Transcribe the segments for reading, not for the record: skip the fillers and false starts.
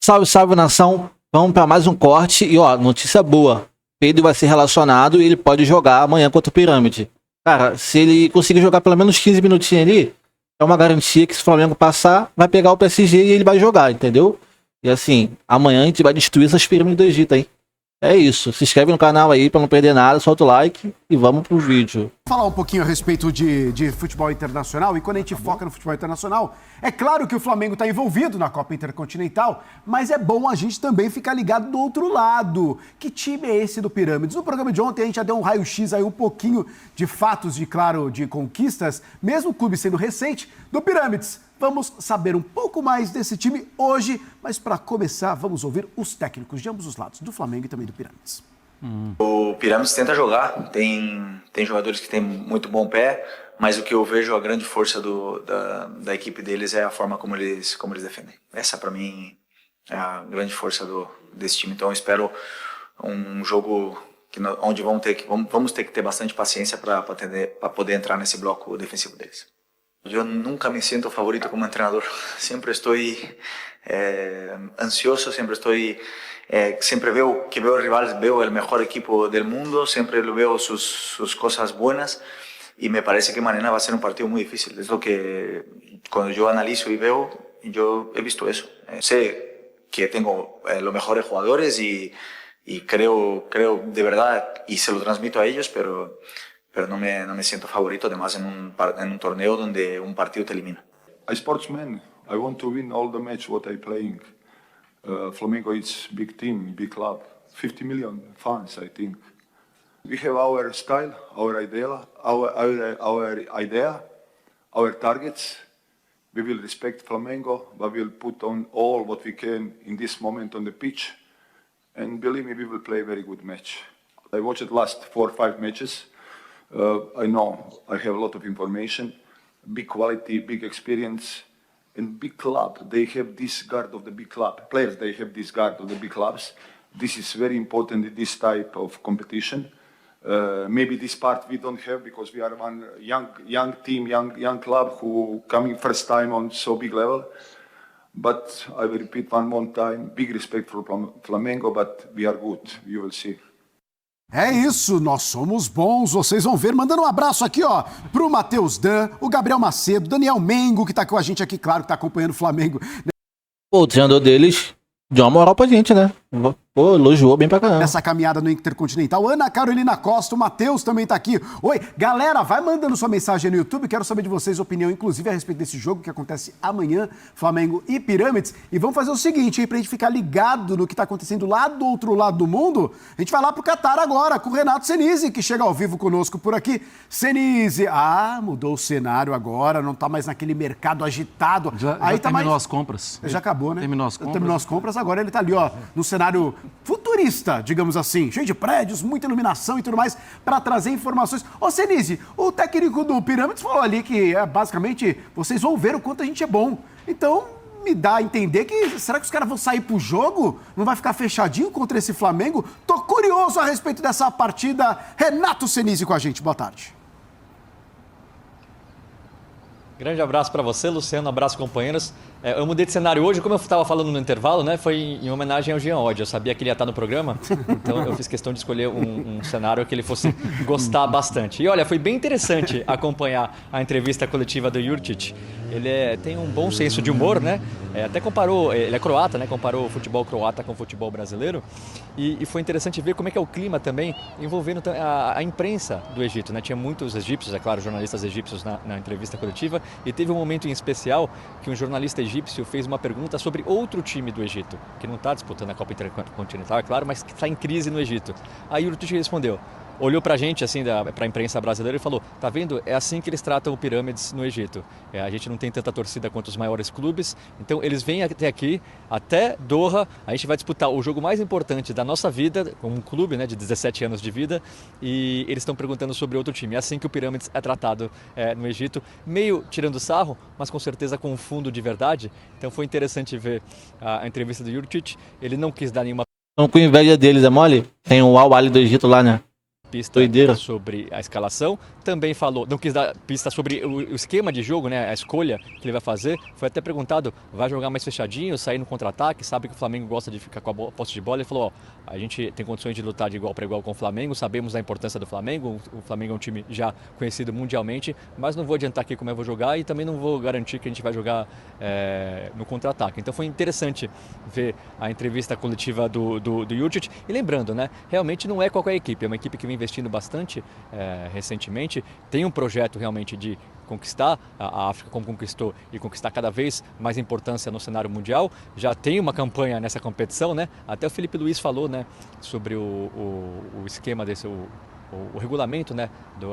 Salve, salve, nação. Vamos para mais um corte e, ó, notícia boa. Pedro vai ser relacionado e ele pode jogar amanhã contra o Pirâmide. Cara, se ele conseguir jogar pelo menos 15 minutinhos ali, é uma garantia que se o Flamengo passar, vai pegar o PSG e ele vai jogar, entendeu? E assim, amanhã a gente vai destruir essas pirâmides do Egito, hein? É isso. Se inscreve no canal aí pra não perder nada, solta o like e vamos pro vídeo. Falar um pouquinho a respeito de futebol internacional, e quando a gente foca no futebol internacional, é claro que o Flamengo está envolvido na Copa Intercontinental, mas é bom a gente também ficar ligado do outro lado. Que time é esse do Pirâmides? No programa de ontem a gente já deu um raio-x aí, um pouquinho de fatos, de conquistas, mesmo o clube sendo recente, do Pirâmides. Vamos saber um pouco mais desse time hoje, mas para começar, vamos ouvir os técnicos de ambos os lados, do Flamengo e também do Pirâmides. O Pirâmides tenta jogar, tem jogadores que têm muito bom pé, mas o que eu vejo a grande força da equipe deles é a forma como eles defendem. Essa para mim é a grande força desse time. Então eu espero um jogo onde vamos ter que ter bastante paciência para poder entrar nesse bloco defensivo deles. Eu nunca me sinto favorito como treinador. Sempre estou ansioso, sempre veo que veo rivales, veo el mejor equipo del mundo, siempre veo sus cosas buenas y me parece que mañana va a ser un partido muy difícil. Es lo que cuando yo analizo y veo, yo he visto eso. Sé que tengo los mejores jugadores y creo de verdad y se lo transmito a ellos, pero no me siento favorito, además en un torneo donde un partido te elimina. As sportsman, I want to win all the match what I playing. Flamengo is big team, big club, 50 million fans, I think. We have our style, our idea, our targets. We will respect Flamengo, but we will put on all what we can in this moment on the pitch. And believe me, we will play a very good match. I watched last 4 or 5 matches. I know I have a lot of information, big quality, big experience, and big club. They have this guard of the big club. Players, they have this guard of the big clubs. This is very important in this type of competition. Maybe this part we don't have because we are one young team, young club who coming first time on so big level. But I will repeat one more time, big respect for Flamengo, but we are good, you will see. É isso, nós somos bons, vocês vão ver. Mandando um abraço aqui, ó, pro Matheus Dan, o Gabriel Macedo, Daniel Mengo, que tá com a gente aqui, claro, que tá acompanhando o Flamengo. Pô, o treinador deles deu uma moral pra gente, né? Pô, elogiou bem pra caramba. Nessa caminhada no Intercontinental. Ana Carolina Costa, o Matheus também tá aqui. Oi, galera, vai mandando sua mensagem no YouTube. Quero saber de vocês a opinião, inclusive, a respeito desse jogo que acontece amanhã, Flamengo e Pirâmides. E vamos fazer o seguinte, aí, pra gente ficar ligado no que tá acontecendo lá do outro lado do mundo, a gente vai lá pro Catar agora, com o Renato Senise, que chega ao vivo conosco por aqui. Senise, mudou o cenário agora, não tá mais naquele mercado agitado. Já aí tá terminou mais... as compras. Já acabou, né? Terminou as compras. Agora ele tá ali, ó, no cenário futurista, digamos assim, cheio de prédios, muita iluminação e tudo mais, para trazer informações. Ô, Senise, o técnico do Pirâmides falou ali que, basicamente, vocês vão ver o quanto a gente é bom. Então, me dá a entender que, será que os caras vão sair pro jogo? Não vai ficar fechadinho contra esse Flamengo? Tô curioso a respeito dessa partida. Renato Senise com a gente, boa tarde. Grande abraço para você, Luciano, abraço companheiros. Eu mudei de cenário hoje, como eu estava falando no intervalo, né? Foi em homenagem ao Jean Oddi. Eu sabia que ele ia estar no programa, então eu fiz questão de escolher um cenário que ele fosse gostar bastante. E olha, foi bem interessante acompanhar a entrevista coletiva do Jurčić. Ele tem um bom senso de humor, né? Até comparou, ele é croata, né? Comparou o futebol croata com o futebol brasileiro. E foi interessante ver como é que é o clima também envolvendo a imprensa do Egito, né? Tinha muitos egípcios, é claro, jornalistas egípcios na entrevista coletiva. E teve um momento em especial que um jornalista egípcio fez uma pergunta sobre outro time do Egito, que não está disputando a Copa Intercontinental, é claro, mas que está em crise no Egito. Aí o Jurčić respondeu, olhou pra gente, assim, pra imprensa brasileira e falou, tá vendo? É assim que eles tratam o Pirâmides no Egito. A gente não tem tanta torcida quanto os maiores clubes, então eles vêm até aqui, até Doha, a gente vai disputar o jogo mais importante da nossa vida, como um clube, né, de 17 anos de vida, e eles estão perguntando sobre outro time. É assim que o Pirâmides é tratado no Egito, meio tirando sarro, mas com certeza com um fundo de verdade. Então foi interessante ver a entrevista do Jurčić, ele não quis dar nenhuma... Estão com inveja deles, é mole? Tem o Al Ahly do Egito lá, né? pista Doideira. sobre a escalação, também falou, não quis dar pista sobre o esquema de jogo, né, a escolha que ele vai fazer. Foi até perguntado, vai jogar mais fechadinho, sair no contra-ataque, sabe que o Flamengo gosta de ficar com a posse de bola. Ele falou, ó, a gente tem condições de lutar de igual para igual com o Flamengo, sabemos da importância do Flamengo, o Flamengo é um time já conhecido mundialmente, mas não vou adiantar aqui como eu vou jogar e também não vou garantir que a gente vai jogar no contra-ataque. Então foi interessante ver a entrevista coletiva do Jurčić. E lembrando, né, realmente não é qualquer equipe, é uma equipe que vem investindo bastante recentemente, tem um projeto realmente de conquistar a África como conquistou e conquistar cada vez mais importância no cenário mundial. Já tem uma campanha nessa competição, né? Até o Felipe Luiz falou, né, sobre o esquema desse, o regulamento, né,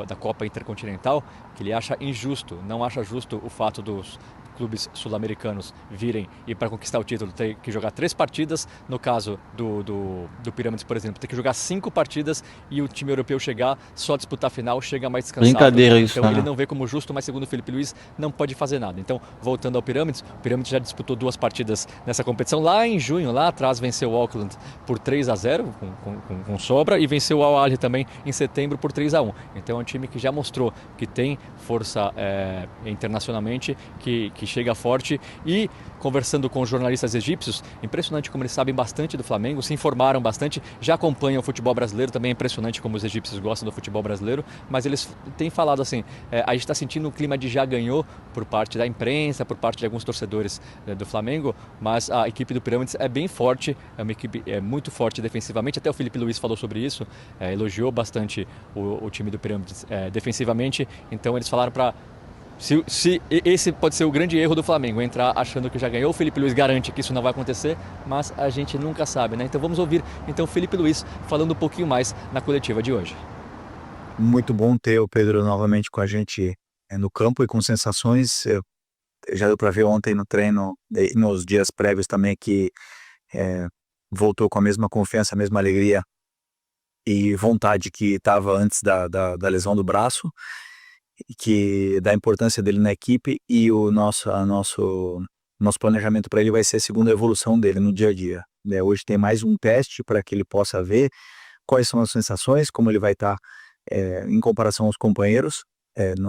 da Copa Intercontinental, que ele acha injusto, não acha justo o fato dos clubes sul-americanos virem e para conquistar o título ter que jogar 3 partidas, no caso do Pirâmides, por exemplo, ter que jogar 5 partidas e o time europeu chegar, só disputar a final, chega mais descansado. Brincadeira isso, então né? ele não vê como justo, mas segundo o Felipe Luiz, não pode fazer nada. Então, voltando ao Pirâmides, o Pirâmides já disputou 2 partidas nessa competição, lá em junho, lá atrás venceu o Auckland por 3-0, com sobra, e venceu o Al Ahly também em setembro por 3-1. Então é um time que já mostrou que tem força internacionalmente, que chega forte. E conversando com os jornalistas egípcios, impressionante como eles sabem bastante do Flamengo, se informaram bastante, já acompanham o futebol brasileiro, também é impressionante como os egípcios gostam do futebol brasileiro, mas eles têm falado assim, a gente está sentindo um clima de já ganhou por parte da imprensa, por parte de alguns torcedores do Flamengo, mas a equipe do Pirâmides é bem forte, é uma equipe muito forte defensivamente, até o Felipe Luiz falou sobre isso, elogiou bastante o time do Pirâmides defensivamente, então eles falaram para se esse pode ser o grande erro do Flamengo, entrar achando que já ganhou. O Felipe Luiz garante que isso não vai acontecer, mas a gente nunca sabe, né? Então vamos ouvir o Felipe Luiz falando um pouquinho mais na coletiva de hoje. Muito bom ter o Pedro novamente com a gente no campo e com sensações. Já deu para ver ontem no treino, nos dias prévios também, que voltou com a mesma confiança, a mesma alegria e vontade que estava antes da lesão do braço, que da importância dele na equipe, e o nosso planejamento para ele vai ser segundo a evolução dele no dia a dia. Hoje tem mais um teste para que ele possa ver quais são as sensações, como ele vai estar em comparação aos companheiros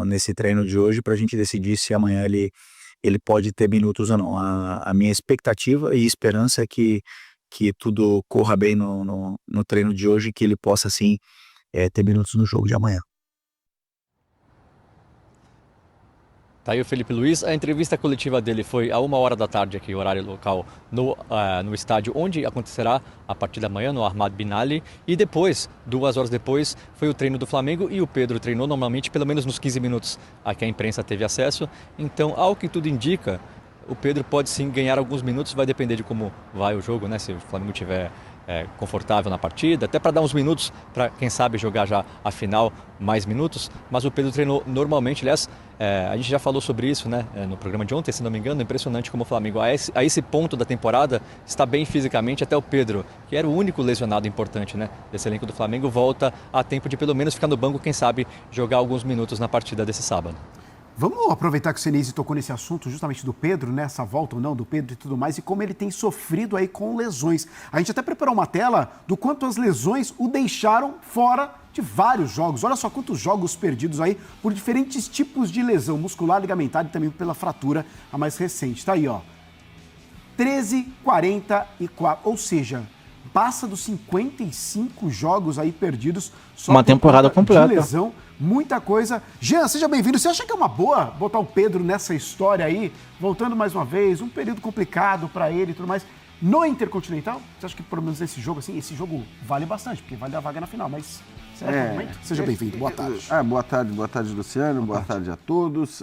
nesse treino de hoje, para a gente decidir se amanhã ele pode ter minutos ou não. A minha expectativa e esperança é que tudo corra bem no treino de hoje, que ele possa sim ter minutos no jogo de amanhã. Tá aí o Felipe Luiz. A entrevista coletiva dele foi a 1h da tarde aqui, horário local, no estádio onde acontecerá a partir da manhã, no Ahmad Bin Ali. E depois, 2 horas depois, foi o treino do Flamengo e o Pedro treinou normalmente, pelo menos nos 15 minutos a que a imprensa teve acesso. Então, ao que tudo indica, o Pedro pode sim ganhar alguns minutos, vai depender de como vai o jogo, né? Se o Flamengo tiver confortável na partida, até para dar uns minutos para, quem sabe, jogar já a final mais minutos, mas o Pedro treinou normalmente. Aliás, a gente já falou sobre isso, né, no programa de ontem, se não me engano. Impressionante como o Flamengo a esse ponto da temporada está bem fisicamente. Até o Pedro, que era o único lesionado importante, né, desse elenco do Flamengo, volta a tempo de pelo menos ficar no banco, quem sabe jogar alguns minutos na partida desse sábado. Vamos aproveitar que o Senise tocou nesse assunto justamente do Pedro, né? Essa volta ou não do Pedro e tudo mais, e como ele tem sofrido aí com lesões. A gente até preparou uma tela do quanto as lesões o deixaram fora de vários jogos. Olha só quantos jogos perdidos aí por diferentes tipos de lesão muscular, ligamentar e também pela fratura, a mais recente. Tá aí, ó. 13,44, ou seja, passa dos 55 jogos aí perdidos só uma temporada completa de lesão. Muita coisa. Jean, seja bem-vindo. Você acha que é uma boa botar o Pedro nessa história aí? Voltando mais uma vez, um período complicado para ele e tudo mais. No Intercontinental, você acha que pelo menos nesse jogo, assim, esse jogo vale bastante, porque vale a vaga na final, mas... Seja bem-vindo, boa tarde. Boa tarde, Luciano, boa tarde a todos.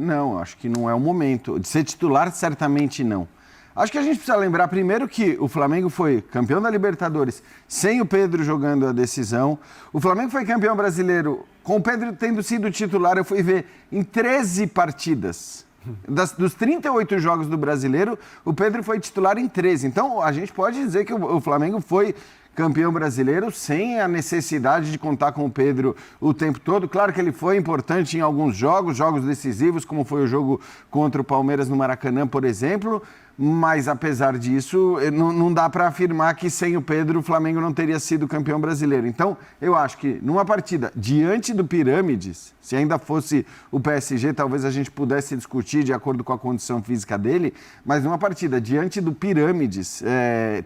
Não, acho que não é o momento. De ser titular, certamente não. Acho que a gente precisa lembrar primeiro que o Flamengo foi campeão da Libertadores sem o Pedro jogando a decisão. O Flamengo foi campeão brasileiro com o Pedro tendo sido titular, eu fui ver, em 13 partidas. Dos 38 jogos do Brasileiro, o Pedro foi titular em 13. Então, a gente pode dizer que o Flamengo foi campeão brasileiro sem a necessidade de contar com o Pedro o tempo todo. Claro que ele foi importante em alguns jogos decisivos, como foi o jogo contra o Palmeiras no Maracanã, por exemplo, Mas, apesar disso, não dá para afirmar que sem o Pedro o Flamengo não teria sido campeão brasileiro. Então, eu acho que numa partida diante do Pirâmides, se ainda fosse o PSG, talvez a gente pudesse discutir de acordo com a condição física dele, mas numa partida diante do Pirâmides,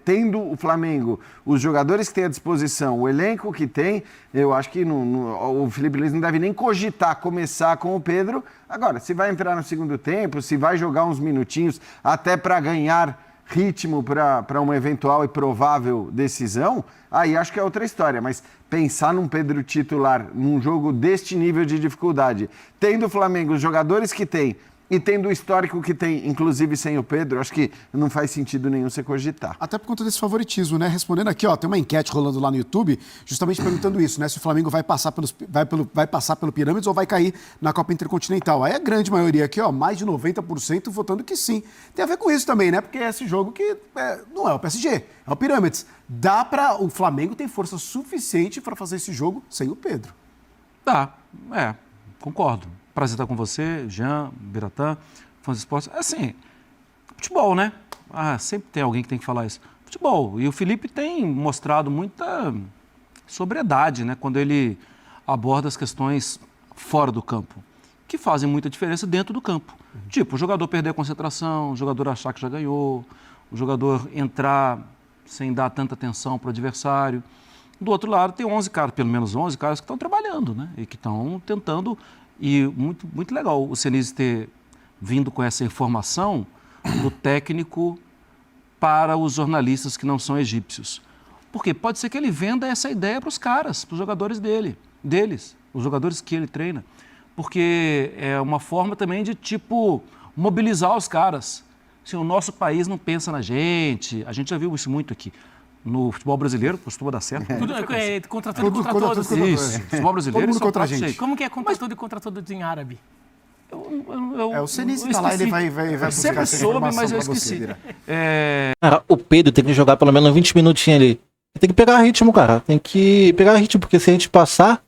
tendo o Flamengo, os jogadores que tem à disposição, o elenco que tem, eu acho que o Felipe Luiz não deve nem cogitar começar com o Pedro. Agora, se vai entrar no segundo tempo, se vai jogar uns minutinhos até para ganhar ritmo para uma eventual e provável decisão, aí acho que é outra história. Mas pensar num Pedro titular, num jogo deste nível de dificuldade, tendo o Flamengo os jogadores que tem e tendo o histórico que tem, inclusive sem o Pedro, acho que não faz sentido nenhum você cogitar. Até por conta desse favoritismo, né? Respondendo aqui, ó, tem uma enquete rolando lá no YouTube, justamente perguntando isso, né? Se o Flamengo vai passar pelo Pirâmides ou vai cair na Copa Intercontinental. Aí a grande maioria aqui, ó, mais de 90% votando que sim. Tem a ver com isso também, né? Porque é esse jogo que não é o PSG, é o Pirâmides. O Flamengo tem força suficiente para fazer esse jogo sem o Pedro. Concordo. Prazer estar com você, Jean, Biratã, fãs de esportes. Assim, futebol, né? Sempre tem alguém que tem que falar isso. Futebol. E o Felipe tem mostrado muita sobriedade, né? Quando ele aborda as questões fora do campo, que fazem muita diferença dentro do campo. Tipo, o jogador perder a concentração, o jogador achar que já ganhou, o jogador entrar sem dar tanta atenção para o adversário. Do outro lado, tem 11 caras, pelo menos 11 caras que estão trabalhando, né? E que estão tentando... E muito, muito legal o Senise ter vindo com essa informação do técnico para os jornalistas que não são egípcios. Porque pode ser que ele venda essa ideia para os caras, para os jogadores deles, os jogadores que ele treina. Porque é uma forma também de, mobilizar os caras. Assim, o nosso país não pensa na gente, a gente já viu isso muito aqui. No futebol brasileiro, costuma dar certo. Contra tudo e contra todos. Isso, futebol brasileiro. Todo mundo contra a gente. Como que é contra tudo e contra todos em árabe? O Senise tá lá, ele vai eu sempre soube, mas eu esqueci. Cara, o Pedro tem que jogar pelo menos 20 minutinhos ali. Tem que pegar ritmo, cara. Tem que pegar ritmo, porque se a gente passar,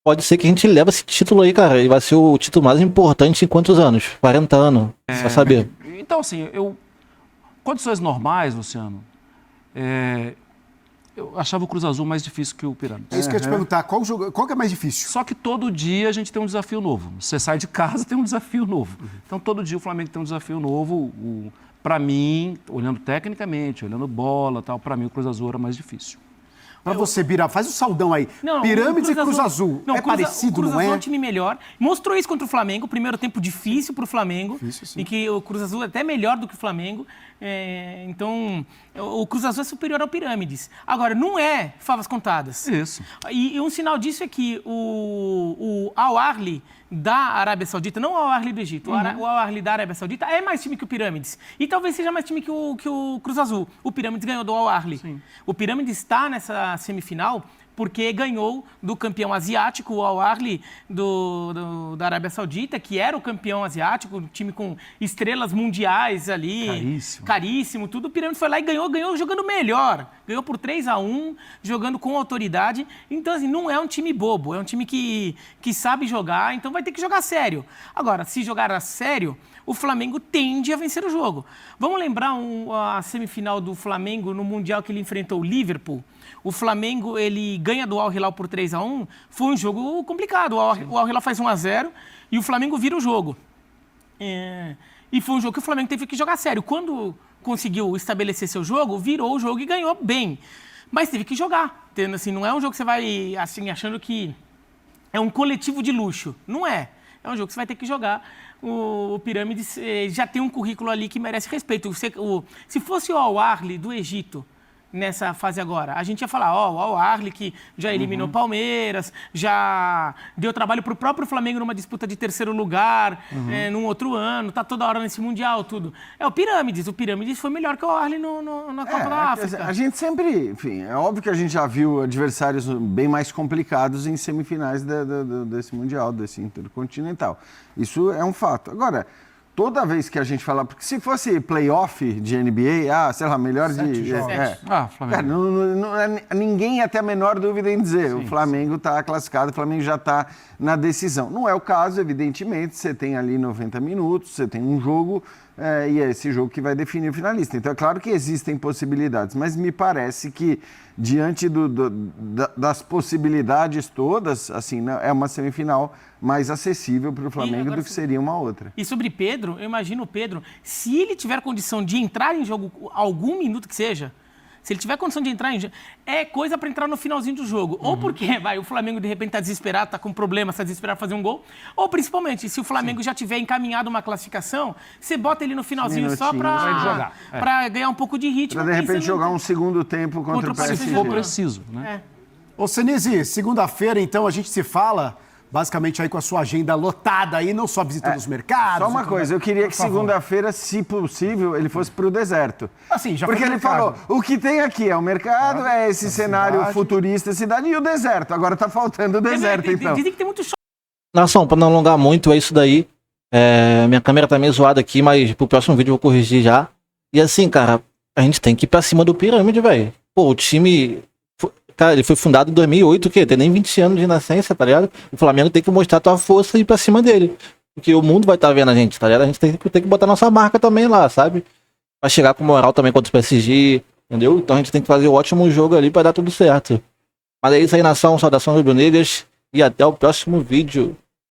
pode ser que a gente leve esse título aí, cara. Ele vai ser o título mais importante em quantos anos? 40 anos, pra saber. Então, assim, condições normais, Luciano, eu achava o Cruz Azul mais difícil que o Pirâmides. É isso que eu ia te perguntar, qual que é mais difícil? Só que todo dia a gente tem um desafio novo. Você sai de casa, tem um desafio novo. Então, todo dia o Flamengo tem um desafio novo. Para mim, olhando tecnicamente, olhando bola, para mim o Cruz Azul era mais difícil. Pra você, Bira, faz o saudão aí. Pirâmides e Cruz Azul. Parecido, o Cruz não é? Azul é um time melhor. Mostrou isso contra o Flamengo. Primeiro tempo difícil pro Flamengo. Difícil, em que o Cruz Azul é até melhor do que o Flamengo. Então, o Cruz Azul é superior ao Pirâmides. Agora, não é favas contadas. Isso. E um sinal disso é que o Al Ahly da Arábia Saudita, não o Al Ahly do Egito, o Al Ahly da Arábia Saudita é mais time que o Pirâmides. E talvez seja mais time que o Cruz Azul. O Pirâmides ganhou do Al Ahly. Sim. O Pirâmides está nessa semifinal porque ganhou do campeão asiático, o Al Ahly da Arábia Saudita, que era o campeão asiático, um time com estrelas mundiais ali. Caríssimo, tudo. O Pirâmides foi lá e ganhou jogando melhor. Ganhou por 3-1, jogando com autoridade. Então, assim, não é um time bobo, é um time que sabe jogar, então vai ter que jogar sério. Agora, se jogar a sério, o Flamengo tende a vencer o jogo. Vamos lembrar a semifinal do Flamengo no Mundial que ele enfrentou o Liverpool? O Flamengo, ele ganha do Al Hilal por 3-1, foi um jogo complicado. O Al Hilal faz 1-0 e o Flamengo vira o jogo. E foi um jogo que o Flamengo teve que jogar sério. Quando conseguiu estabelecer seu jogo, virou o jogo e ganhou bem. Mas teve que jogar. Assim, não é um jogo que você vai assim, achando que é um coletivo de luxo. Não é. É um jogo que você vai ter que jogar. O Pirâmides já tem um currículo ali que merece respeito. Se fosse o Al Ahly do Egito nessa fase agora, a gente ia falar, o Al Ahly que já eliminou Palmeiras, já deu trabalho para o próprio Flamengo numa disputa de terceiro lugar, num outro ano, tá toda hora nesse Mundial, tudo. O Pirâmides foi melhor que o Al Ahly na Copa da África. A gente sempre, enfim, é óbvio que a gente já viu adversários bem mais complicados em semifinais desse Mundial, desse Intercontinental. Isso é um fato. Agora, toda vez que a gente fala... Porque se fosse playoff de NBA, sei lá, melhor de... Flamengo. Ninguém ia ter a menor dúvida em dizer. O Flamengo está classificado, o Flamengo já está na decisão. Não é o caso, evidentemente. Você tem ali 90 minutos, você tem um jogo e é esse jogo que vai definir o finalista. Então é claro que existem possibilidades, mas me parece que diante das possibilidades todas, assim, é uma semifinal mais acessível para o Flamengo do que seria uma outra. E sobre Pedro, eu imagino o Pedro, se ele tiver condição de entrar em jogo algum minuto que seja, se ele tiver condição de entrar em jogo, é coisa para entrar no finalzinho do jogo. Ou porque o Flamengo de repente está desesperado, está com problema, está desesperado fazer um gol. Ou principalmente, se o Flamengo já tiver encaminhado uma classificação, você bota ele no finalzinho só para ganhar um pouco de ritmo. Para de repente jogar um segundo tempo contra o PSG. Se for preciso, né? Ô, Senise, segunda-feira, então, a gente se fala, basicamente aí com a sua agenda lotada aí, não só visitando os mercados. Só uma coisa, eu queria que segunda-feira, se possível, ele fosse pro deserto. Assim, já Porque ele falou, o que tem aqui é o mercado, é esse cenário futurista, cidade, e o deserto. Agora tá faltando o deserto, então. Dizem que tem muito show. Nação, pra não alongar muito, é isso daí. Minha câmera tá meio zoada aqui, mas pro próximo vídeo eu vou corrigir já. E assim, cara, a gente tem que ir pra cima do Pirâmide, velho. Pô, o time... Cara, ele foi fundado em 2008, o quê? Tem nem 20 anos de nascença, tá ligado? O Flamengo tem que mostrar a tua força e ir pra cima dele. Porque o mundo vai estar vendo a gente, tá ligado? A gente tem que botar nossa marca também lá, sabe? Pra chegar com moral também contra o PSG, entendeu? Então a gente tem que fazer um ótimo jogo ali pra dar tudo certo. Mas é isso aí, nação. Saudações rubro-negras e até o próximo vídeo.